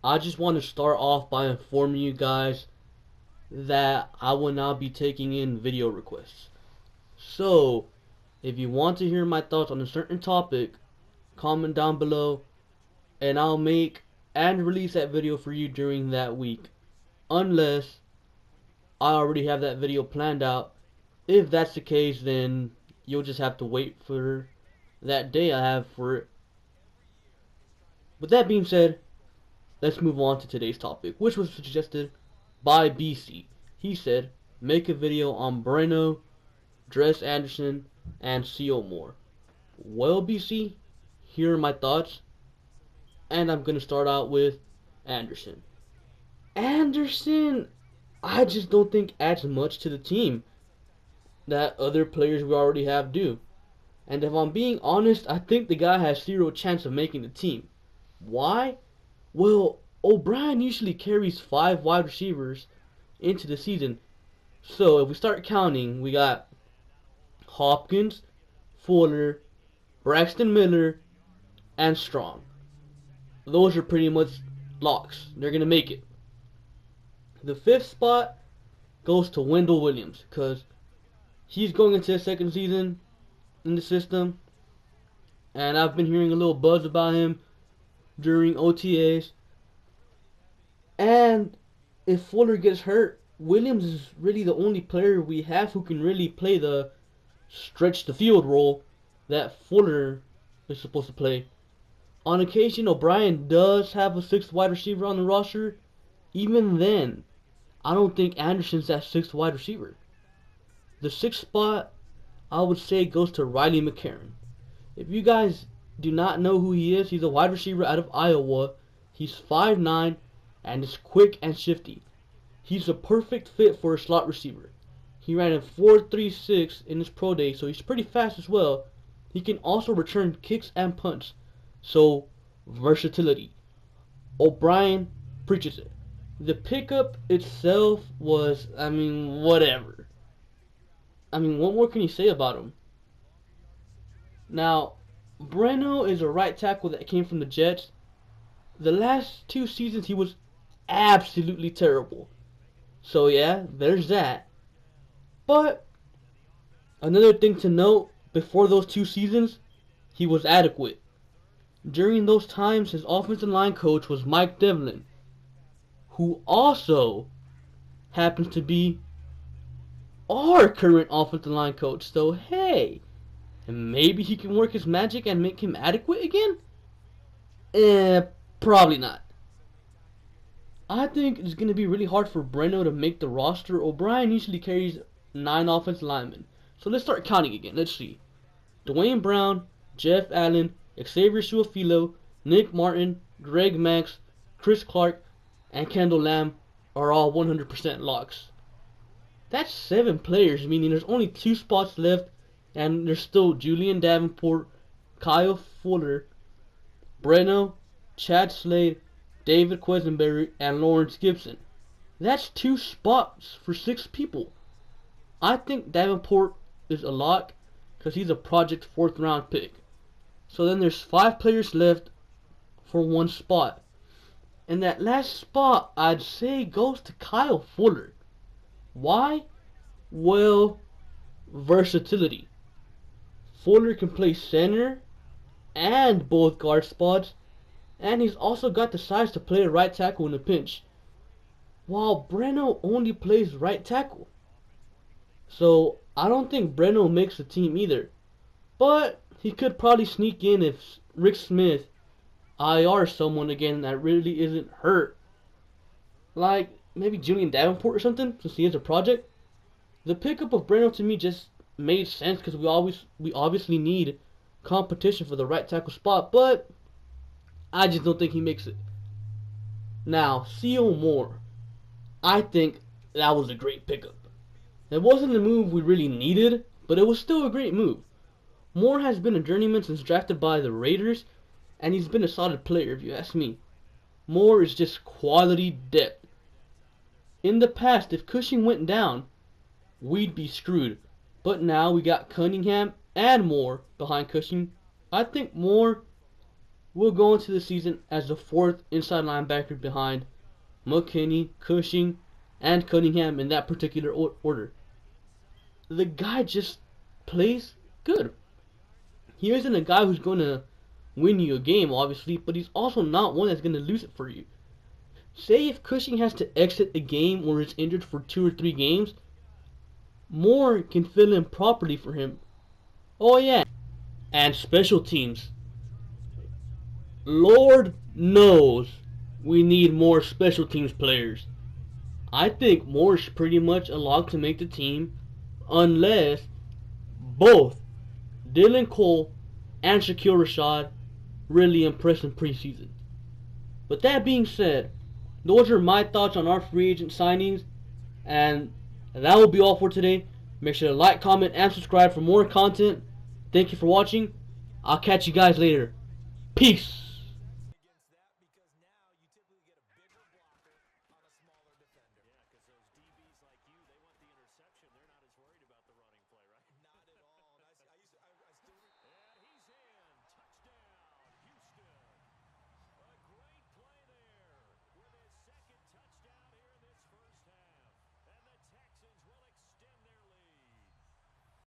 I just want to start off by informing you guys that I will now be taking in video requests. So, if you want to hear my thoughts on a certain topic, comment down below and I'll make and release that video for you during that week. Unless I already have that video planned out. If that's the case, then you'll just have to wait for that day I have for it. With that being said, let's move on to today's topic, which was suggested by BC. He said, make a video on Breno, Dres Anderson, and CO Moore. Well, BC, here are my thoughts, and I'm going to start out with Anderson. Anderson, I just don't think adds much to the team that other players we already have do. And if I'm being honest, I think the guy has zero chance of making the team. Why? Well, OBrien usually carries 5 wide receivers into the season. So if we start counting, we got Hopkins, Fuller, Braxton Miller, and Strong. Those are pretty much locks. They're going to make it. The 5th spot goes to Wendell Williams because he's going into his 2nd season in the system. And I've been hearing a little buzz about him during OTAs. And if Fuller gets hurt, Williams is really the only player we have who can really play the stretch the field role that Fuller is supposed to play. On occasion, OBrien does have a 6th wide receiver on the roster. Even then, I don't think Anderson's that 6th wide receiver. The 6th spot, I would say, goes to Ronnie McCarran. If you guys do not know who he is, he's a wide receiver out of Iowa. He's 5'9", and is quick and shifty. He's a perfect fit for a slot receiver. He ran a 4.36 in his pro day, so he's pretty fast as well. He can also return kicks and punts, so versatility. OBrien preaches it. The pickup itself was, whatever. What more can you say about him? Now, Breno is a right tackle that came from the Jets. The last 2 seasons he was absolutely terrible. So yeah, there's that. But another thing to note, before those 2 seasons, he was adequate. During those times, his offensive line coach was Mike Devlin, who also happens to be our current offensive line coach. So hey, maybe he can work his magic and make him adequate again? Probably not. I think it's going to be really hard for Breno to make the roster. OBrien usually carries 9 offensive linemen. So let's start counting again. Let's see. Dwayne Brown, Jeff Allen, Xavier Suafilo, Nick Martin, Greg Max, Chris Clark, and Kendall Lamb are all 100% locks. That's 7 players, meaning there's only 2 spots left, and there's still Julian Davenport, Kyle Fuller, Breno, Chad Slade, David Quesenberry, and Lawrence Gibson. That's 2 spots for 6 people. I think Davenport is a lock because he's a project 4th round pick. So then there's 5 players left for 1 spot. And that last spot, I'd say, goes to Kyle Fuller. Why? Well, versatility. Fuller can play center and both guard spots, and he's also got the size to play a right tackle in a pinch, while Breno only plays right tackle. So I don't think Breno makes the team either, but he could probably sneak in if Rick Smith IR someone again that really isn't hurt, like maybe Julian Davenport or something, since he is a project. The pickup of Breno to me just made sense because we obviously need competition for the right tackle spot, but I just don't think he makes it. Now, CO Moore, I think that was a great pickup. It wasn't the move we really needed, but it was still a great move. Moore has been a journeyman since drafted by the Raiders, and he's been a solid player if you ask me. Moore is just quality depth. In the past, if Cushing went down, we'd be screwed. But now we got Cunningham and Moore behind Cushing. I think Moore will go into the season as the fourth inside linebacker behind McKinney, Cushing, and Cunningham in that particular order. The guy just plays good. He isn't a guy who's going to win you a game, obviously, but he's also not one that's going to lose it for you. Say if Cushing has to exit a game or is injured for 2 or 3 games, Moore can fill in properly for him. Oh yeah, and special teams. Lord knows we need more special teams players. I think Moore's pretty much a lock to make the team unless both Dylan Cole and Shaquille Rashad really impress in preseason. But that being said, those are my thoughts on our free agent signings, and that will be all for today. Make sure to like, comment, and subscribe for more content. Thank you for watching. I'll catch you guys later. Peace.